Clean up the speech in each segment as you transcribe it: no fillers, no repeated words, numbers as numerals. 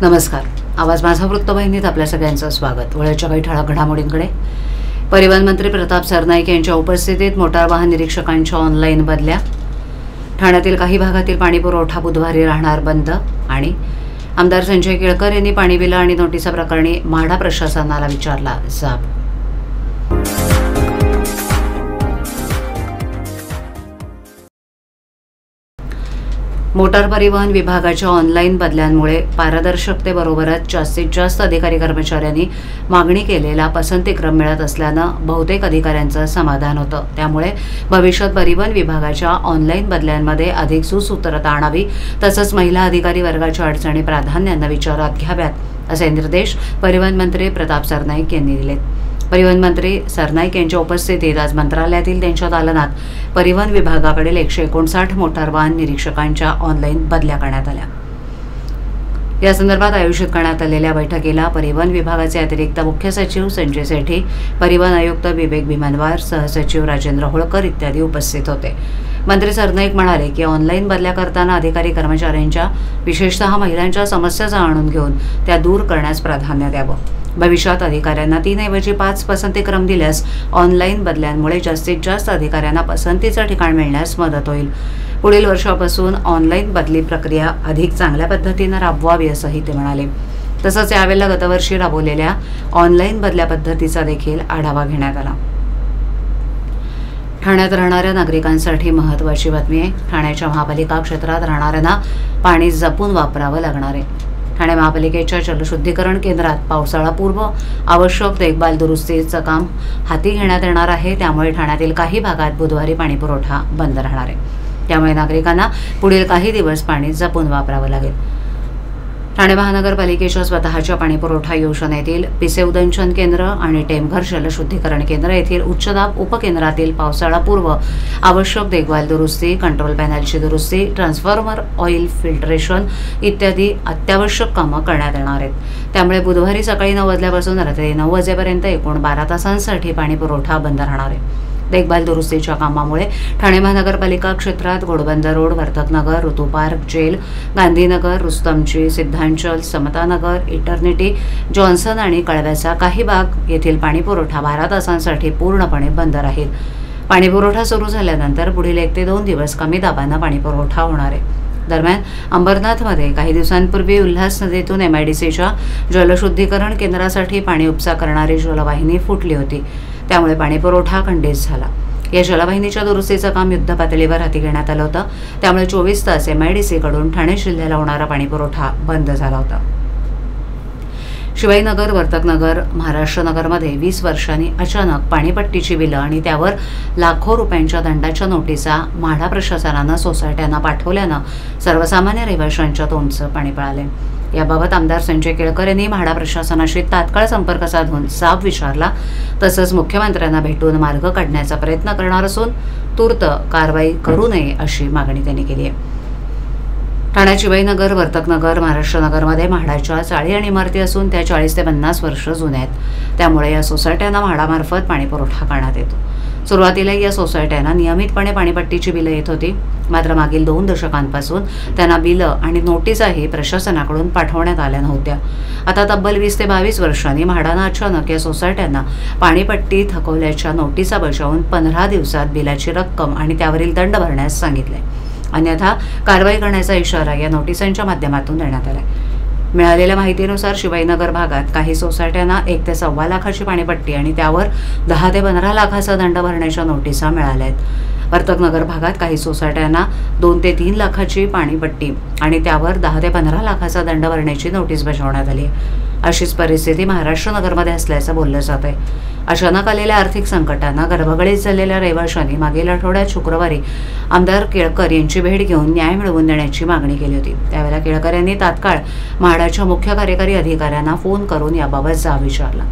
नमस्कार. आवाज माझा वृत्तवाहिनीत आपल्या सगळ्यांचं स्वागत. वेळेच्या काही ठळक घडामोडींकडे. परिवहन मंत्री प्रताप सरनाईक यांच्या उपस्थितीत मोटार वाहन निरीक्षकांच्या ऑनलाईन बदल्या. ठाण्यातील काही भागातील पाणीपुरवठा बुधवारी राहणार बंद. आणि आमदार संजय केळकर यांनी पाणी बिल आणि नोटिसा प्रकरणी म्हाडा प्रशासनाला विचारला जाब. मोटार परिवहन विभागाच्या ऑनलाईन बदल्यांमुळे पारदर्शकतेबरोबरच जास्तीत जास्त अधिकारी कर्मचाऱ्यांनी मागणी केलेला पसंतीक्रम मिळत असल्यानं बहुतेक अधिकाऱ्यांचं समाधान होतं. त्यामुळे भविष्यात परिवहन विभागाच्या ऑनलाईन बदल्यांमध्ये अधिक सुसूत्रता आणावी, तसंच महिला अधिकारी वर्गाच्या अडचणी प्राधान्यानं विचारात घ्याव्यात असे निर्देश परिवहन मंत्री प्रताप सरनाईक यांनी दिलेत. परिवहन मंत्री सरनाईक यांच्या उपस्थितीत आज मंत्रालयातील त्यांच्या दालनात परिवहन विभागाकडील 159 मोटार वाहन निरीक्षकांच्या ऑनलाईन बदल्या करण्यात आल्या. या संदर्भात आयोजित करण्यात आलेल्या बैठकीला परिवहन विभागाचे अतिरिक्त मुख्य सचिव संजय सेठी, परिवहन आयुक्त विवेक भीमनवार, सहसचिव राजेंद्र होळकर इत्यादी उपस्थित होते. मंत्री सरनाईक म्हणाले की ऑनलाईन बदल्या करताना अधिकारी कर्मचाऱ्यांच्या, विशेषतः महिलांच्या समस्या जाणून घेऊन त्या दूर करण्यास प्राधान्य द्यावं. भविष्यात अधिकाऱ्यांना 3 ऐवजी 5 पसंतीक्रम दिल्यास ऑनलाईन बदल्यांमुळे जास्तीत जास्त अधिकाऱ्यांना पसंतीचं ठिकाण मिळण्यास मदत होईल. पुढील वर्षापासून ऑनलाईन बदली प्रक्रिया अधिक चांगल्या पद्धतीनं राबवावी असंही ते म्हणाले. तसंच यावेळेला गतवर्षी राबवलेल्या ऑनलाईन बदल्या पद्धतीचा देखील आढावा घेण्यात आला. ठाण्यात राहणाऱ्या नागरिकांसाठी महत्त्वाची बातमी आहे. ठाण्याच्या महापालिका क्षेत्रात राहणाऱ्यांना पाणी जपून वापरावं लागणार आहे. ठाणे महापालिकेच्या जलशुद्धीकरण केंद्रात पावसाळापूर्व आवश्यक देखभाल दुरुस्तीचं काम हाती घेण्यात येणार आहे. त्यामुळे ठाण्यातील काही भागात बुधवारी पाणीपुरवठा बंद राहणार आहे. त्यामुळे नागरिकांना पुढील काही दिवस पाणी जपून वापरावं लागेल. ठाणे महानगरपालिकेच्या स्वतःच्या पाणीपुरवठा योजनेतील पिसेउदंचन केंद्र आणि टेमघर जलशुद्धीकरण केंद्र येथील उच्चदाब उपकेंद्रातील पावसाळापूर्व आवश्यक देखभाल दुरुस्ती, कंट्रोल पॅनलची दुरुस्ती, ट्रान्सफॉर्मर ऑइल फिल्ट्रेशन इत्यादी अत्यावश्यक कामं करण्यात येणार आहेत. त्यामुळे बुधवारी सकाळी 9 वाजल्यापासून रात्री 9 वाजेपर्यंत एकूण 12 तासांसाठी पाणीपुरवठा बंद राहणार आहे. देखभाल दुरुस्तीच्या कामामुळे ठाणे महानगरपालिका क्षेत्रात Ghodbunder road, Vartaknagar, Ritu park, jail, Gandhinagar, रुस्तमची, सिद्धांचल, समतानगर, इटर्निटी, जॉन्सन आणि कळव्याचा काही भाग येथील पाणीपुरवठा 12 तासांसाठी पूर्णपणे बंद राहील. पाणीपुरवठा सुरू झाल्यानंतर पुढील 1 ते 2 दिवस कमी दाबानं पाणीपुरवठा होणार आहे. दरम्यान अंबरनाथमध्ये काही दिवसांपूर्वी उल्हास नदीतून MIDCच्या जलशुद्धीकरण केंद्रासाठी पाणी उपसा करणारी जलवाहिनी फुटली होती. त्यामुळे पाणीपुरवठा खंडित झाला. या जलवाहिनीच्या दुरुस्तीचं काम युद्धपातळीवर हाती घेण्यात आलं होतं. त्यामुळे 24 तास MIDCकडून ठाणे जिल्ह्याला होणारा पाणीपुरवठा बंद झाला होता. शिवाईनगर, वर्तकनगर, महाराष्ट्रनगरमध्ये 20 वर्षांनी अचानक पाणीपट्टीची बिलं आणि त्यावर लाखो रुपयांच्या दंडाच्या नोटिसा म्हाडा प्रशासनानं सोसायट्यांना पाठवल्यानं सर्वसामान्य रहिवाशांच्या तोंडचं पाणी पळाले. याबाबत आमदार संजय केळकर यांनी म्हाडा प्रशासनाशी तात्काळ संपर्क साधून जाब विचारला. तसंच मुख्यमंत्र्यांना भेटून मार्ग काढण्याचा प्रयत्न करणार असून तूर्त कारवाई करू नये अशी मागणी त्यांनी केली आहे. ठाण्यात शिवाईनगर, वर्तकनगर, महाराष्ट्रनगरमध्ये म्हाडाच्या चाळी आणि इमारती असून त्या 40 ते 50 वर्ष जुन्या आहेत. त्यामुळे या सोसायट्यांना म्हाडामार्फत पाणीपुरवठा करण्यात येतो. सुरुवातीला या सोसायट्यांना नियमितपणे पाणीपट्टीची बिलं येत होती. मात्र मागील 2 दशकांपासून त्यांना बिलं आणि नोटिसाही प्रशासनाकडून पाठवण्यात आल्या नव्हत्या. आता तब्बल 20 ते 22 वर्षांनी म्हाडानं अचानक या सोसायट्यांना पाणीपट्टी थकवल्याच्या नोटिसा बजावून 15 दिवसात बिलाची रक्कम आणि त्यावरील दंड भरण्यास सांगितले. अन्यथा कारवाई करण्याचा इशारा या नोटिसांच्या माध्यमातून देण्यात आलाय. मिळालेल्या माहितीनुसार शिवाईनगर भागात काही सोसायट्यांना 1 ते 1.25 लाखाची पाणीपट्टी आणि त्यावर 10 ते 15 लाखाचा दंड भरण्याच्या नोटिसा मिळाल्या आहेत. वर्तकनगर भागात काही सोसायट्यांना 2 ते 3 लाखाची पाणीपट्टी आणि त्यावर 10 ते 15 लाखाचा दंड भरण्याची नोटीस बजावण्यात आली आहे. अशीच परिस्थिती महाराष्ट्रनगरमध्ये असल्याचं बोललं जात आहे. अचानक आलेल्या आर्थिक संकटांना गर्भगळीत झालेल्या रहिवाशांनी मागील आठवड्यात शुक्रवारी आमदार केळकर यांची भेट घेऊन न्याय मिळवून देण्याची मागणी केली होती. त्यावेळेला केळकर यांनी तात्काळ म्हाडाच्या मुख्य कार्यकारी अधिकाऱ्यांना फोन करून याबाबत जाब विचारला.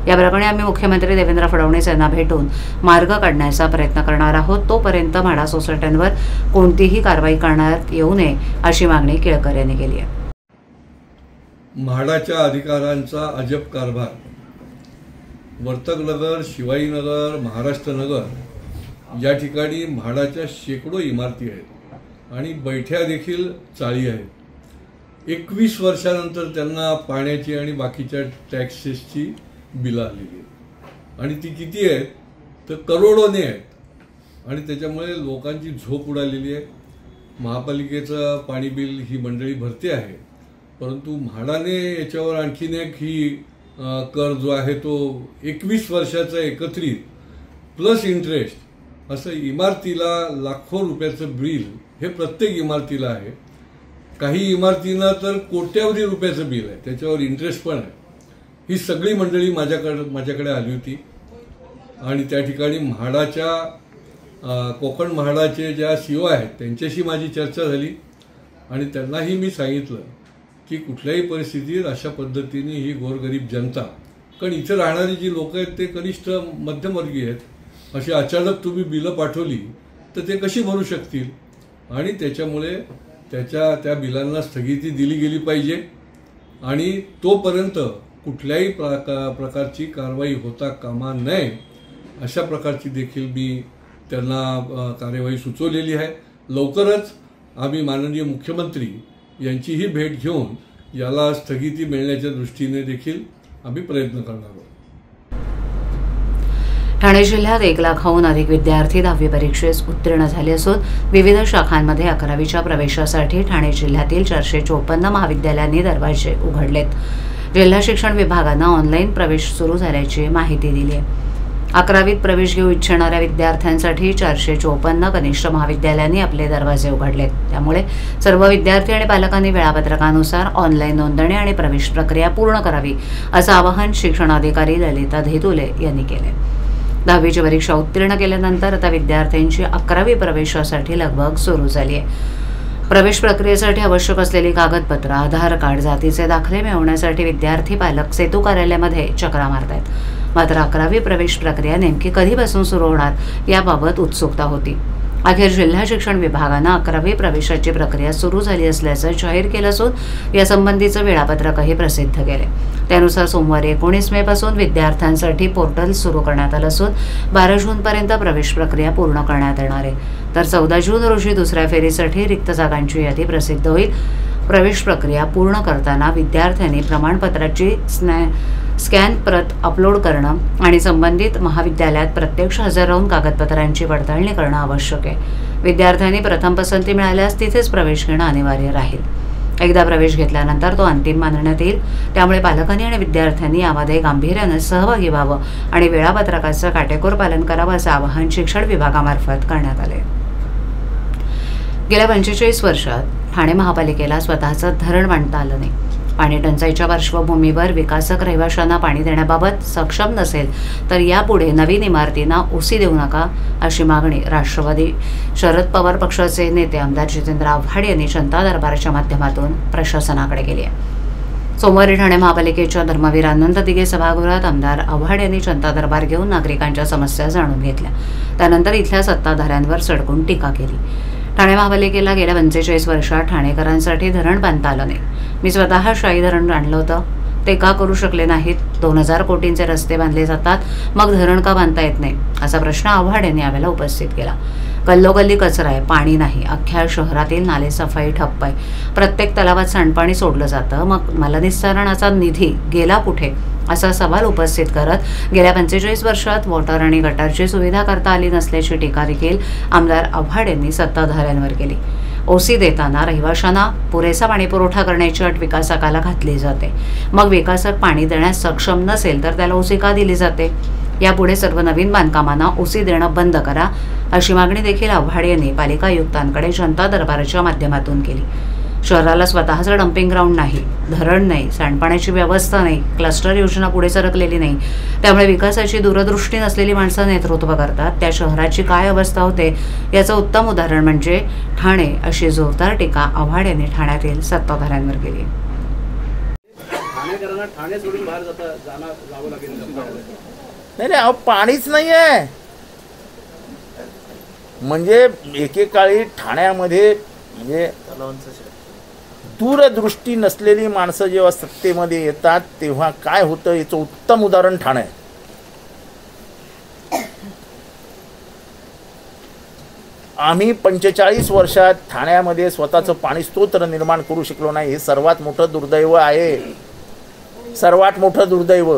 या प्रकरणी आम्ही मुख्यमंत्री देवेंद्र फडणवीस यांना भेटून मार्ग काढण्याचा प्रयत्न करणार आहोत. तोपर्यंत म्हाडा सोसायट्यांवर कोणतीही कारवाई करण्यात येऊ नये अशी मागणी केळकर यांनी केली आहे. म्हाडाच्या अधिकाऱ्यांचा अजब कारभार. वर्तकनगर, शिवाईनगर, महाराष्ट्रनगर या ठिकाणी म्हाडाच्या शेकडो इमारती आहेत आणि बैठ्या देखील चाळी आहेत. 21 वर्षानंतर त्यांना पाण्याची आणि बाकीच्या टॅक्सेसची बिलं आलेली आहेत आणि ती किती आहेत तर करोडोने आहेत आणि त्याच्यामुळे लोकांची झोप उडालेली आहे. महापालिकेचं पाणी बिल ही मंडळी भरते आहे, परंतु म्हाडाने याच्यावर आणखीन एक ही कर जो आहे तो 21 वर्षाचा एकत्रित प्लस इंटरेस्ट असं इमारतीला लाखो रुपयाचं बिल हे प्रत्येक इमारतीला आहे. काही इमारतींना तर कोट्यावधी रुपयाचं बिल आहे, त्याच्यावर इंटरेस्ट पण आहे. ही सगळी मंडळी माझ्याकडे आली होती आणि त्या ठिकाणी म्हाडाच्या कोकण म्हाडाचे ज्या सीओ आहेत त्यांच्याशी माझी चर्चा झाली आणि त्यांनाही मी सांगितलं की कुठल्याही परिस्थितीत अशा पद्धतीने ही गोरगरीब जनता, कारण इथे राहणारी जी लोक आहेत ते कनिष्ठ मध्यमवर्गीय आहेत, अशी अचानक तुम्ही बिलं पाठवली तर ते कशी भरू शकतील आणि त्याच्यामुळे त्या बिलांना स्थगिती दिली गेली पाहिजे आणि तोपर्यंत कुठल्याही प्रकारची कारवाई होता कामा नये अशा प्रकारची देखील मी त्यांना कार्यवाही सुचवलेली आहे. लवकरच आम्ही माननीय मुख्यमंत्री यांचीही भेट घेऊन याला स्थगिती मिळण्याच्या दृष्टीने देखील आम्ही प्रयत्न करणार आहोत. ठाणे जिल्ह्यात 1 लाखाहून अधिक विद्यार्थी 10वी परीक्षेस उत्तीर्ण झाले असून विविध शाखांमध्ये 11वीच्या प्रवेशासाठी ठाणे जिल्ह्यातील 454 महाविद्यालयांनी दरवाजे उघडलेत. जिल्हा शिक्षण विभागानं ऑनलाईन प्रवेश सुरू झाल्याची माहिती दिली आहे. 11वीत प्रवेश घेऊ इच्छिणाऱ्या विद्यार्थ्यांसाठी 454 कनिष्ठ महाविद्यालयांनी आपले दरवाजे उघडलेत. त्यामुळे सर्व विद्यार्थी आणि पालकांनी वेळापत्रकानुसार ऑनलाईन नोंदणी आणि प्रवेश प्रक्रिया पूर्ण करावी असं आवाहन शिक्षणाधिकारी ललिता धेतुले यांनी केले. 10वीची परीक्षा उत्तीर्ण केल्यानंतर आता विद्यार्थ्यांची 11वी प्रवेशासाठी लगबग सुरू झाली आहे. प्रवेश प्रक्रियेसाठी आवश्यक असलेली कागदपत्र, आधार कार्ड, जातीचे दाखले मिळवण्यासाठी विद्यार्थी पालक सेतू कार्यालयामध्ये चक्रा मारतायत. मात्र 11वी प्रवेश प्रक्रिया नेमकी कधीपासून सुरू होणार याबाबत उत्सुकता होती. अखेर जिल्हा शिक्षण विभागानं 11वी प्रवेशाची प्रक्रिया सुरू झाली असल्याचं जाहीर केलं असून यासंबंधीचं वेळापत्रकही प्रसिद्ध केले. त्यानुसार सोमवारी 19 मे पासून विद्यार्थ्यांसाठी पोर्टल सुरू करण्यात आलं असून 12 जूनपर्यंत प्रवेश प्रक्रिया पूर्ण करण्यात येणार आहे. तर 14 जून रोजी दुसऱ्या फेरीसाठी रिक्त जागांची यादी प्रसिद्ध होईल. प्रवेश प्रक्रिया पूर्ण करताना विद्यार्थ्यांनी प्रमाणपत्राची स्कॅन प्रत अपलोड करणं आणि संबंधित महाविद्यालयात प्रत्यक्ष हजर राहून कागदपत्रांची पडताळणी करणं आवश्यक आहे. विद्यार्थ्यांनी प्रथम पसंती मिळाल्यास तिथेच प्रवेश घेणं अनिवार्य राहील. एकदा प्रवेश घेतल्यानंतर तो अंतिम मानण्यात येईल. त्यामुळे पालकांनी आणि विद्यार्थ्यांनी यामध्ये गांभीर्याने सहभागी व्हावं आणि वेळापत्रकाचं काटेकोर पालन करावं असं आवाहन शिक्षण विभागामार्फत करण्यात आले. गेल्या 45 वर्षात ठाणे महापालिकेला स्वतःचं धरण बांधता आलं नाही. पाणी टंचाईच्या पार्श्वभूमीवर विकासक रहिवाशांना पाणी देण्याबाबत सक्षम नसेल तर यापुढे नवीन इमारतींना ओसी देऊ नका अशी मागणी राष्ट्रवादी शरद पवार पक्षाचे नेते आमदार जितेंद्र आव्हाड यांनी जनता दरबाराच्या माध्यमातून प्रशासनाकडे केली आहे. सोमवारी ठाणे महापालिकेच्या धर्मवीर आनंद दिघे सभागृहात आमदार आव्हाड यांनी जनता दरबार घेऊन नागरिकांच्या समस्या जाणून घेतल्या. त्यानंतर इथल्या सत्ताधाऱ्यांवर सडकून टीका केली. ठाणे महापालिकेला गेल्या 45 वर्षात ठाणेकरांसाठी धरण बांधता आलं नाही. मी स्वतः शाही धरण आणलं होतं, ते का करू शकले नाहीत? 2000 कोटींचे रस्ते बांधले जातात, मग धरण का बांधता येत नाही असा प्रश्न आव्हाड यांनी यावेळेला उपस्थित केला. गल्लोगल्ली कचरा आहे, पाणी नाही, अख्ख्या शहरातील नाले सफाई ठप्प आहे, प्रत्येक तलावात सांडपाणी सोडलं जातं, मग मलनिस्सारणाचा निधी गेला कुठे असा सवाल उपस्थित करत गेल्या 45 वर्षात वॉटर आणि गटारची सुविधा करता आली नसल्याची टीका देखील आमदार आव्हाड यांनी सत्ताधाऱ्यांवर केली. ओसी देताना रहिवाशांना पुरेसा पाणीपुरवठा करण्याची अट विकासकाला घातली जाते. मग विकासक पाणी देण्यास सक्षम नसेल तर त्याला ओसी का दिली जाते? यापुढे सर्व नवीन बांधकामांना ओसी देणं बंद करा अशी मागणी देखील आव्हाड यांनी पालिका आयुक्तांकडे जनता दरबाराच्या माध्यमातून केली. शहराला स्वतःचं डम्पिंग ग्राउंड नाही, धरण नाही, सांडपाण्याची व्यवस्था नाही, क्लस्टर योजना पुढे सरकलेली नाही. त्यामुळे विकासाची दूरदृष्टी नसलेली माणसं नेतृत्व करतात. त्या शहराची काय अवस्था होते याचं उत्तम उदाहरण म्हणजे ठाणे अशी जोरदार टीका आव्हाड यांनी ठाण्यातील सत्ताधाऱ्यांवर केली. नाही पाणीच नाही आहे. म्हणजे एकेकाळी ठाण्यामध्ये म्हणजे दूरदृष्टी नसलेली माणसं जेव्हा सत्तेमध्ये येतात तेव्हा काय होतं याचं उत्तम उदाहरण ठाणे. आम्ही 45 वर्षात ठाण्यामध्ये स्वतःचं पाणी स्तोत्र निर्माण करू शकलो नाही, हे सर्वात मोठं दुर्दैव आहे, सर्वात मोठं दुर्दैव.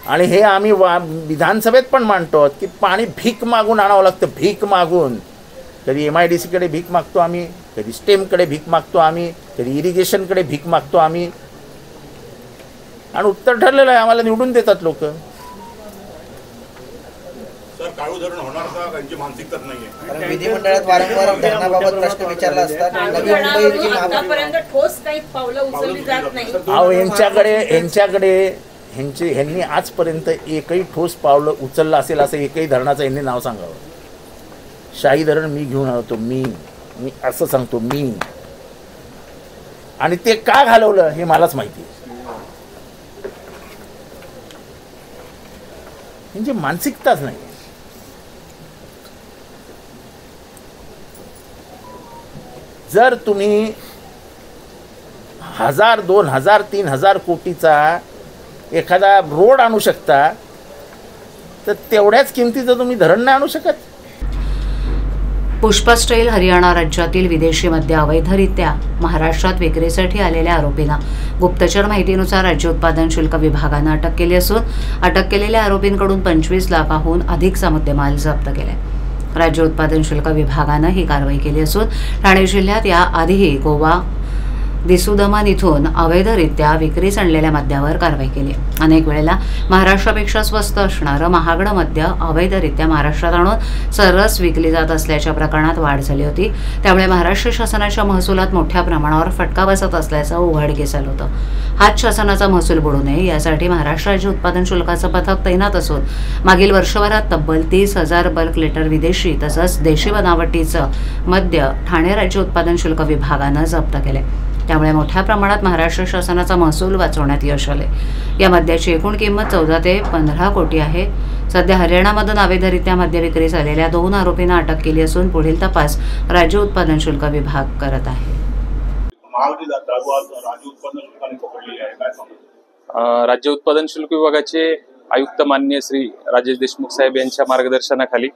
आणि हे आम्ही विधानसभेत पण मांडतो की पाणी भीक मागून आणावं लागतं, भीक मागून. कधी MIDC कडे भीक मागतो आम्ही, कधी स्टेमकडे भीक मागतो आम्ही, कधी इरिगेशनकडे भीक मागतो आम्ही, आणि उत्तर ठरलेलं आहे, आम्हाला निवडून देतात लोक. सर, काळू धरण होणार का? त्यांची मानसिकताच नाहीये. विधिमंडळात वारंवार धरणाबाबत प्रश्न विचारला असतात. नवी मुंबईची आतापर्यंत ठोस काही पावलं उचलली जात नाही. अहो, ह्यांनी आजपर्यंत एकही ठोस पावलं उचललं असेल असं एकही धरणाचं यांनी नाव सांगावं. शाही धरण मी घेऊन आलो, मी असं सांगतो मी. आणि ते का घालवलं हे मलाच माहिती आहे. म्हणजे मानसिकताच नाही. जर तुम्ही 1000, 2000, 3000 कोटीचा एखादा रोड आणू शकता, तर तेवढ्याच किमतीचं तुम्ही धरण नाही आणू शकत. पुष्पा स्टाईल हरियाणा राज्यातील विदेशी मद्य अवैधरित्या महाराष्ट्रात विक्रीसाठी आलेल्या आरोपींना गुप्तचर माहितीनुसार राज्य उत्पादन शुल्क विभागानं अटक केली असून अटक केलेल्या आरोपींकडून 25 लाखाहून अधिकचा मुद्देमाल जप्त केलाय. राज्य उत्पादन शुल्क विभागानं ही कारवाई केली असून ठाणे जिल्ह्यात याआधीही गोवा दिसुदमन इथून अवैधरित्या विक्रीस आणलेल्या मद्यावर कारवाई केली. अनेक वेळेला महाराष्ट्रापेक्षा स्वस्त असणारं महागडं मद्य अवैधरित्या महाराष्ट्रात आणून सर्रास विकली जात असल्याच्या प्रकरणात वाढ झाली होती. त्यामुळे महाराष्ट्र शासनाच्या महसुलात मोठ्या प्रमाणावर फटका बसत असल्याचं उघडकीस आलं होतं. हाच शासनाचा महसूल बुडू नये यासाठी महाराष्ट्र राज्य उत्पादन शुल्काचं पथक तैनात असून मागील वर्षभरात तब्बल 30,000 बल्क लिटर विदेशी तसंच देशी बनावटीचं मद्य ठाणे राज्य उत्पादन शुल्क विभागानं जप्त केले. त्यामुळे मोठ्या प्रमाणात महाराष्ट्र शासनाचा महसूल वाचवण्यात यश आले. या मद्याची एकूण किंमत 14 ते 15 कोटी आहे. सध्या हरियाणामधून अवैधरित्या मद्य विक्रीस आलेल्या 2 आरोपींना अटक केली असून पुढील तपास राज्य उत्पादन शुल्क विभाग करत आहे. राज्य उत्पादन शुल्क विभागाचे आयुक्त माननीय श्री राजेश देशमुख साहेब यांच्या मार्गदर्शनाखाली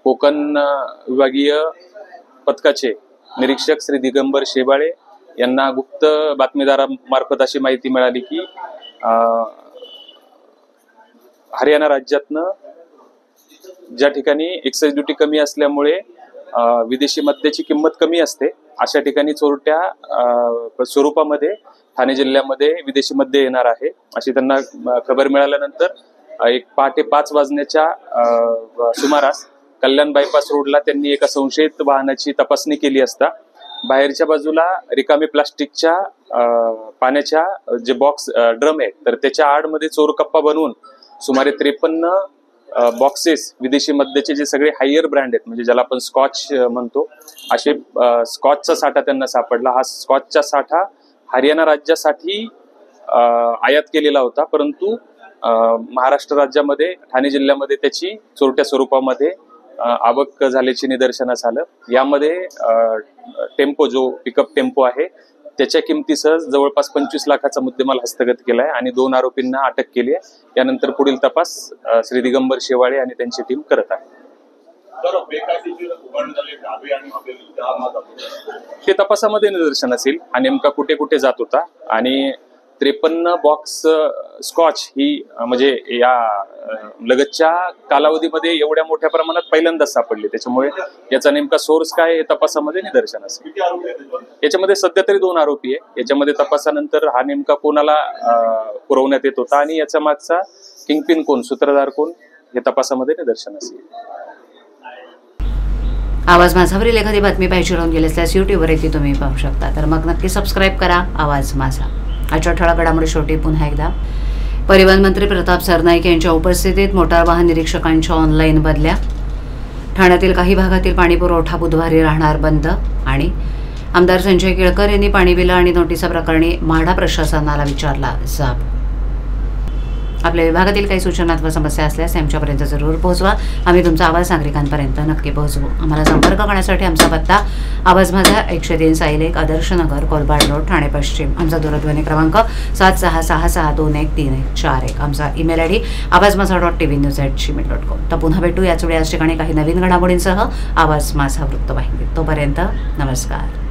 कोकण विभागीय पथकाचे निरीक्षक श्री दिगंबर शेबाळे यांना गुप्त बातमीदारामार्फत अशी माहिती मिळाली की हरियाणा राज्यातनं ज्या ठिकाणी एक्साइज ड्युटी कमी असल्यामुळे विदेशी मद्याची किंमत कमी असते अशा ठिकाणी चोरट्या स्वरूपामध्ये ठाणे जिल्ह्यामध्ये विदेशी मद्य येणार आहे अशी त्यांना खबर मिळाल्यानंतर एक पहाटे 5 वाजण्याच्या सुमारास कल्याण बायपास रोडला त्यांनी एका संशयित वाहनाची तपासणी केली असता बाहेरच्या बाजूला रिकामी प्लास्टिकच्या पाण्याच्या जे बॉक्स ड्रम आहेत तर त्याच्या आडमध्ये चोरकप्पा बनवून सुमारे 53 बॉक्सेस विदेशी मद्याचे जे सगळे हायर ब्रँड आहेत म्हणजे ज्याला आपण स्कॉच म्हणतो असे स्कॉचचा साठा त्यांना सापडला. हा स्कॉचचा साठा हरियाणा राज्यासाठी आयात केलेला होता परंतु महाराष्ट्र राज्यामध्ये ठाणे जिल्ह्यामध्ये त्याची चोरट्या स्वरूपामध्ये आवक झाल्याचे निदर्शनास आलं. यामध्ये टेम्पो जो पिकअप टेम्पो आहे त्याच्या किमतीसह जवळपास 25 लाखाचा मुद्देमाल हस्तगत केलाय आणि 2 आरोपींना अटक केली आहे. यानंतर पुढील तपास श्री दिगंबर शेवाळे आणि त्यांची टीम करत आहे. ते तपासामध्ये निदर्शनास येईल हा नेमका कुठे कुठे जात होता आणि 53 बॉक्स स्कॉच ही म्हणजे या लगतच्या कालावधीमध्ये एवढ्या मोठ्या प्रमाणात पहिल्यांदाच सापडली त्याच्यामुळे याचा नेमका सोर्स काय हे तपासामध्ये निदर्शनास येईल. याच्यामध्ये सध्या तरी 2 आरोपी आहे. याच्यामध्ये तपासानंतर हा नेमका कोणाला पुरवण्यात येत होता आणि याचा मागचा किंगपिन कोण सूत्रधार कोण हे तपासामध्ये निदर्शनास येईल. आवाज माझावरील एखादी बातमी पाहिजे राहून गेली असल्यास यूट्यूबवर ती तुम्ही पाहू शकता तर मग नक्की सबस्क्राईब करा आवाज माझा. आजच्या ठळक घडामोडी शेवटी पुन्हा एकदा परिवहन मंत्री प्रताप सरनाईक यांच्या उपस्थितीत मोटार वाहन निरीक्षकांच्या ऑनलाईन बदल्या. ठाण्यातील काही भागातील पाणीपुरवठा बुधवारी राहणार बंद आणि आमदार संजय केळकर यांनी पाणी बिलं आणि नोटिसा प्रकरणी म्हाडा प्रशासनाला विचारला जाब. आपल्या विभागातील काही सूचना अथवा समस्या असल्यास आमच्यापर्यंत जरूर पोहोचवा. आम्ही तुमचा आवाज नागरिकांपर्यंत नक्की पोहोचवू. आम्हाला संपर्क करण्यासाठी आमचा पत्ता आवाज माझा 103 साईल 1 आदर्श नगर कोलबाड रोड ठाणे पश्चिम. आमचा दूरध्वनी क्रमांक 7666213141. आमचा ईमेल ID awazmaza.tvnews@gmail.com. तर पुन्हा भेटू याच वेळी याच ठिकाणी काही नवीन घडामोडींसह आवाज माझा वृत्तवाहिनी. तोपर्यंत नमस्कार.